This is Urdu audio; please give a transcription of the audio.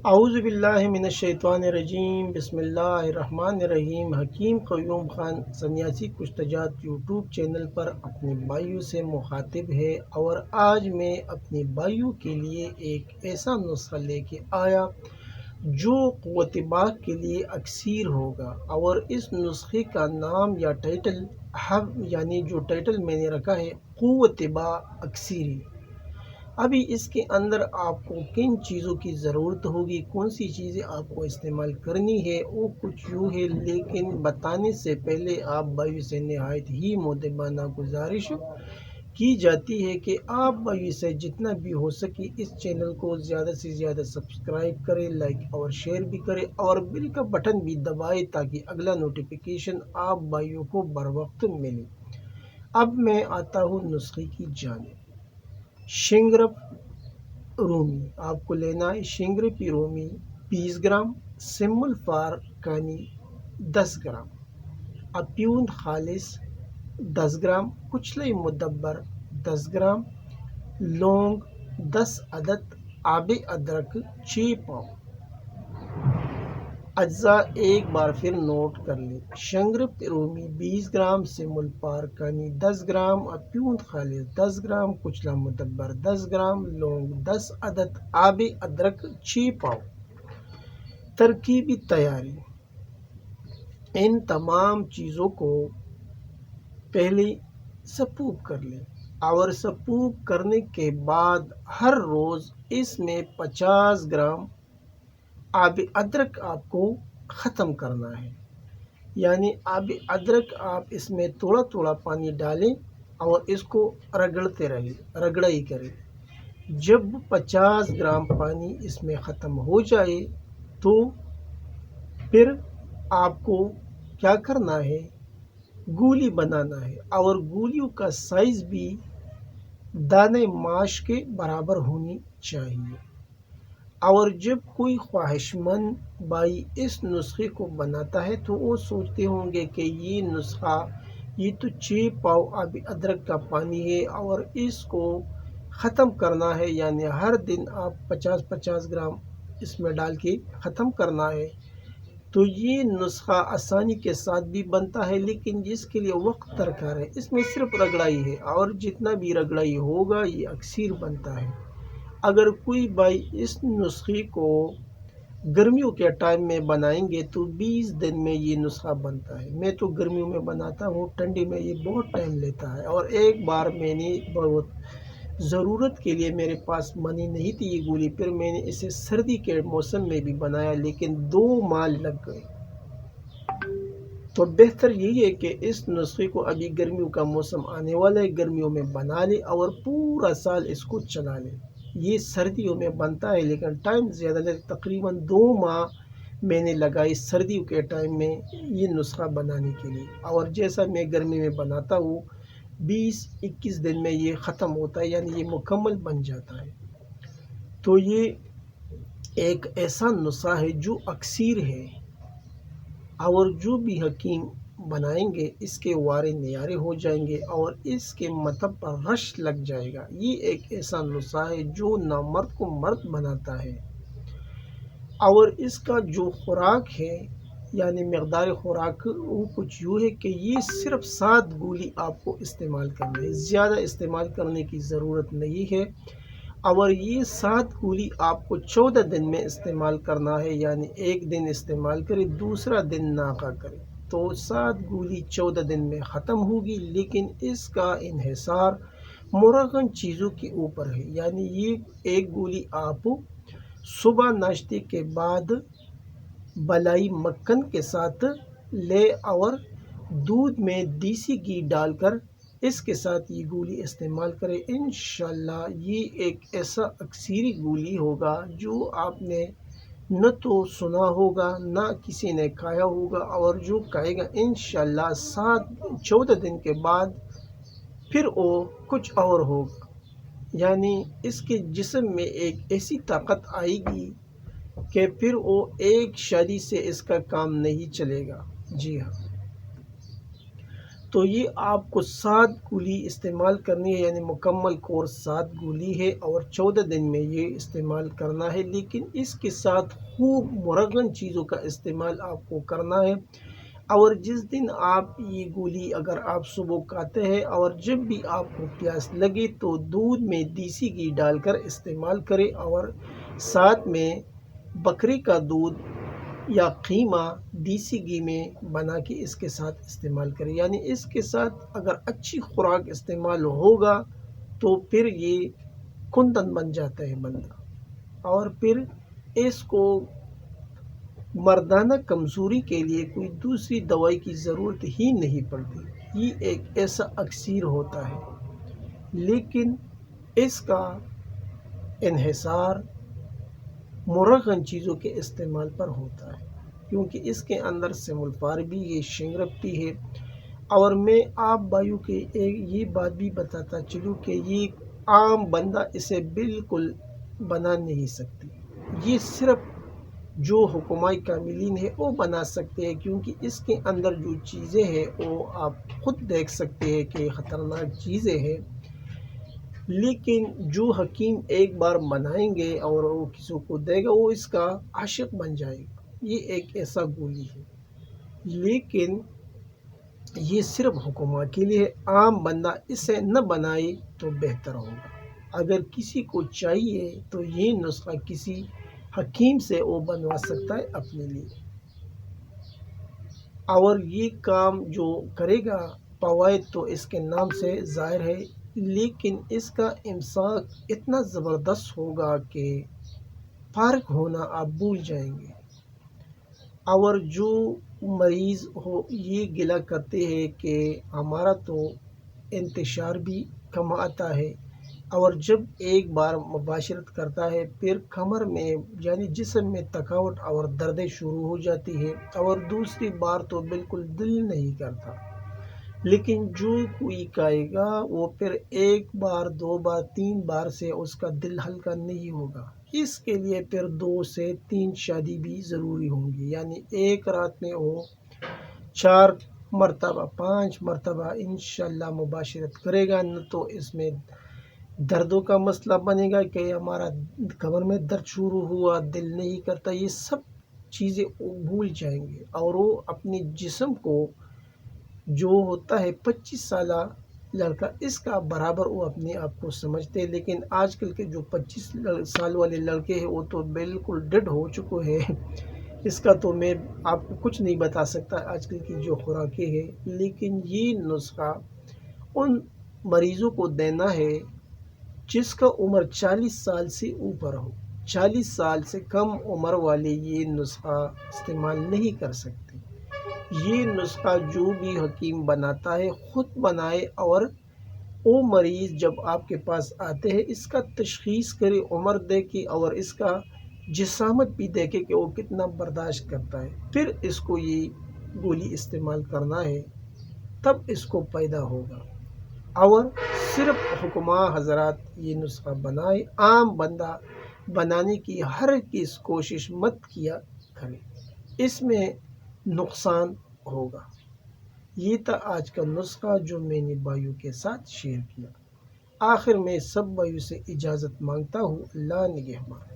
اعوذ باللہ من الشیطان الرجیم، بسم اللہ الرحمن الرحیم۔ حکیم قیوم خان سنیاسی کشتجات یوٹیوب چینل پر اپنے بھائیوں سے مخاطب ہے، اور آج میں اپنے بھائیوں کے لیے ایک ایسا نسخہ لے کے آیا جو قوت باغ کے لیے اکسیر ہوگا۔ اور اس نسخے کا نام یا ٹائٹل یعنی جو ٹائٹل میں نے رکھا ہے قوت باغ اکسیری۔ ابھی اس کے اندر آپ کو کن چیزوں کی ضرورت ہوگی، کون سی چیزیں آپ کو استعمال کرنی ہے، وہ کچھ یوں ہے، لیکن بتانے سے پہلے آپ بھائیوں سے نہایت ہی مؤدبانہ گزارش کی جاتی ہے کہ آپ بھائیوں سے جتنا بھی ہو سکے اس چینل کو زیادہ سے زیادہ سبسکرائب کریں، لائک اور شیئر بھی کریں، اور بیل کا بٹن بھی دبائیں تاکہ اگلا نوٹیفیکیشن آپ بھائیوں کو بر وقت ملے۔ اب میں آتا ہوں نسخے کی جانب۔ شنگرپ رومی آپ کو لینا ہے۔ شنگرپی رومی 20 گرام، سم الفار کانی 10 گرام، اپیون خالص 10 گرام، کچلے مدبر 10 گرام، لونگ 10 عدد، آب ادرک 6 پاؤ۔ اجزاء ایک بار پھر نوٹ کر لیں۔ شنگرپ رومی 20 گرام، سم الفار کانی 10 گرام، اپیون خالص 10 گرام، کچلا مدبر 10 گرام، لونگ 10 عدد، آب ادرک 6 پاؤ۔ ترکیبی تیاری: ان تمام چیزوں کو پہلے سپوک کر لیں، اور سپوک کرنے کے بعد ہر روز اس میں 50 گرام آب ادرک آپ کو ختم کرنا ہے۔ یعنی آب ادرک آپ اس میں تھوڑا تھوڑا پانی ڈالیں اور اس کو رگڑتے رہیں، رگڑائی کریں۔ جب 50 گرام پانی اس میں ختم ہو جائے تو پھر آپ کو کیا کرنا ہے، گولی بنانا ہے، اور گولیوں کا سائز بھی دانے ماش کے برابر ہونی چاہیے۔ اور جب کوئی خواہش مند بھائی اس نسخے کو بناتا ہے تو وہ سوچتے ہوں گے کہ یہ نسخہ، یہ تو 6 پاؤ آب ادرک کا پانی ہے اور اس کو ختم کرنا ہے، یعنی ہر دن آپ 50 گرام اس میں ڈال کے ختم کرنا ہے، تو یہ نسخہ آسانی کے ساتھ بھی بنتا ہے، لیکن جس کے لیے وقت درکار ہے اس میں صرف رگڑائی ہے، اور جتنا بھی رگڑائی ہوگا یہ اکسیر بنتا ہے۔ اگر کوئی بھائی اس نسخے کو گرمیوں کے ٹائم میں بنائیں گے تو 20 دن میں یہ نسخہ بنتا ہے۔ میں تو گرمیوں میں بناتا ہوں، ٹھنڈی میں یہ بہت ٹائم لیتا ہے، اور ایک بار میں نے بہت ضرورت کے لیے میرے پاس منی نہیں تھی یہ گولی، پھر میں نے اسے سردی کے موسم میں بھی بنایا، لیکن 2 ماہ لگ گئے۔ تو بہتر یہی ہے کہ اس نسخے کو، ابھی گرمیوں کا موسم آنے والا ہے، گرمیوں میں بنا لیں اور پورا سال اس کو چلا لیں۔ یہ سردیوں میں بنتا ہے لیکن ٹائم زیادہ لگتا، تقریباً 2 ماہ میں نے لگائی سردیوں کے ٹائم میں یہ نسخہ بنانے کے لیے، اور جیسا میں گرمی میں بناتا ہوں 20-21 دن میں یہ ختم ہوتا ہے، یعنی یہ مکمل بن جاتا ہے۔ تو یہ ایک ایسا نسخہ ہے جو اکسیر ہے، اور جو بھی حکیم بنائیں گے اس کے وارے نیارے ہو جائیں گے اور اس کے مطلب پر رش لگ جائے گا۔ یہ ایک ایسا نسخہ ہے جو نامرد کو مرد بناتا ہے، اور اس کا جو خوراک ہے، یعنی مقدار خوراک، وہ کچھ یوں ہے کہ یہ صرف 7 گولی آپ کو استعمال کرنا ہے، زیادہ استعمال کرنے کی ضرورت نہیں ہے، اور یہ 7 گولی آپ کو 14 دن میں استعمال کرنا ہے، یعنی ایک دن استعمال کریں، دوسرا دن ناغہ کریں، تو 7 گولی 14 دن میں ختم ہوگی۔ لیکن اس کا انحصار مرغن چیزوں کے اوپر ہے، یعنی یہ ایک گولی آپ صبح ناشتے کے بعد بلائی مکھن کے ساتھ لے، اور دودھ میں دیسی گھی ڈال کر اس کے ساتھ یہ گولی استعمال کریں۔ انشاءاللہ یہ ایک ایسا اکسیری گولی ہوگا جو آپ نے نہ تو سنا ہوگا، نہ کسی نے کھایا ہوگا، اور جو کھائے گا انشاءاللہ 14 دن کے بعد پھر وہ کچھ اور ہوگا، یعنی اس کے جسم میں ایک ایسی طاقت آئے گی کہ پھر وہ ایک شادی سے اس کا کام نہیں چلے گا۔ جی ہاں، تو یہ آپ کو 7 گولی استعمال کرنی ہے، یعنی مکمل کورس 7 گولی ہے اور 14 دن میں یہ استعمال کرنا ہے، لیکن اس کے ساتھ خوب مرغن چیزوں کا استعمال آپ کو کرنا ہے۔ اور جس دن آپ یہ گولی اگر آپ صبح کھاتے ہیں اور جب بھی آپ کو پیاس لگے تو دودھ میں دیسی گھی ڈال کر استعمال کریں، اور ساتھ میں بکری کا دودھ یا قیمہ دیسی گھی میں بنا کے اس کے ساتھ استعمال کریں، یعنی اس کے ساتھ اگر اچھی خوراک استعمال ہوگا تو پھر یہ کندن بن جاتا ہے بندہ، اور پھر اس کو مردانہ کمزوری کے لیے کوئی دوسری دوائی کی ضرورت ہی نہیں پڑتی۔ یہ ایک ایسا اکسیر ہوتا ہے، لیکن اس کا انحصار مرغن چیزوں کے استعمال پر ہوتا ہے، کیونکہ اس کے اندر سمولپار بھی ہے، شنگرپٹی ہے۔ اور میں آپ بھائیوں کے ایک یہ بات بھی بتاتا چلوں کہ یہ عام بندہ اسے بالکل بنا نہیں سکتی، یہ صرف جو حکمائی کاملین ہے وہ بنا سکتے ہیں، کیونکہ اس کے اندر جو چیزیں ہیں وہ آپ خود دیکھ سکتے ہیں کہ خطرناک چیزیں ہیں، لیکن جو حکیم ایک بار بنائیں گے اور وہ کسی کو دے گا وہ اس کا عاشق بن جائے گا۔ یہ ایک ایسا گولی ہے، لیکن یہ صرف حکماں کے لیے، عام بندہ اسے نہ بنائے تو بہتر ہوگا۔ اگر کسی کو چاہیے تو یہ نسخہ کسی حکیم سے وہ بنوا سکتا ہے اپنے لیے، اور یہ کام جو کرے گا فوائد تو اس کے نام سے ظاہر ہے، لیکن اس کا امساک اتنا زبردست ہوگا کہ فارغ ہونا آپ بھول جائیں گے۔ اور جو مریض ہو یہ گلہ کرتے ہیں کہ ہمارا تو انتشار بھی کم آتا ہے، اور جب ایک بار مباشرت کرتا ہے پھر کمر میں یعنی جسم میں تھکاوٹ اور دردیں شروع ہو جاتی ہے، اور دوسری بار تو بالکل دل نہیں کرتا، لیکن جو کوئی کہے گا وہ پھر ایک بار 2 بار 3 بار سے اس کا دل ہلکا نہیں ہوگا۔ اس کے لیے پھر 2 سے 3 شادی بھی ضروری ہوں گی، یعنی ایک رات میں وہ 4 مرتبہ 5 مرتبہ انشاءاللہ مباشرت کرے گا، نہ تو اس میں دردوں کا مسئلہ بنے گا کہ ہمارا کمر میں درد شروع ہوا، دل نہیں کرتا، یہ سب چیزیں وہ بھول جائیں گے، اور وہ اپنے جسم کو جو ہوتا ہے 25 سالہ لڑکا اس کا برابر وہ اپنے آپ کو سمجھتے ہیں، لیکن آج کل کے جو 25 سال والے لڑکے ہیں وہ تو بالکل ڈیڈ ہو چکے ہیں۔ اس کا تو میں آپ کو کچھ نہیں بتا سکتا آج کل کی جو خوراکیں ہیں، لیکن یہ نسخہ ان مریضوں کو دینا ہے جس کا عمر 40 سال سے اوپر ہو۔ 40 سال سے کم عمر والے یہ نسخہ استعمال نہیں کر سکتے۔ یہ نسخہ جو بھی حکیم بناتا ہے خود بنائے، اور وہ مریض جب آپ کے پاس آتے ہیں اس کا تشخیص کرے، عمر دیکھے اور اس کا جسامت بھی دیکھے کہ وہ کتنا برداشت کرتا ہے، پھر اس کو یہ گولی استعمال کرنا ہے، تب اس کو پیدا ہوگا۔ اور صرف حکماء حضرات یہ نسخہ بنائے، عام بندہ بنانے کی ہرگز کوشش مت کیا کرے، اس میں نقصان ہوگا۔ یہ تھا آج کا نسخہ جو میں نے بھائیوں کے ساتھ شیئر کیا۔ آخر میں سب بھائیوں سے اجازت مانگتا ہوں، اللہ نگہبان۔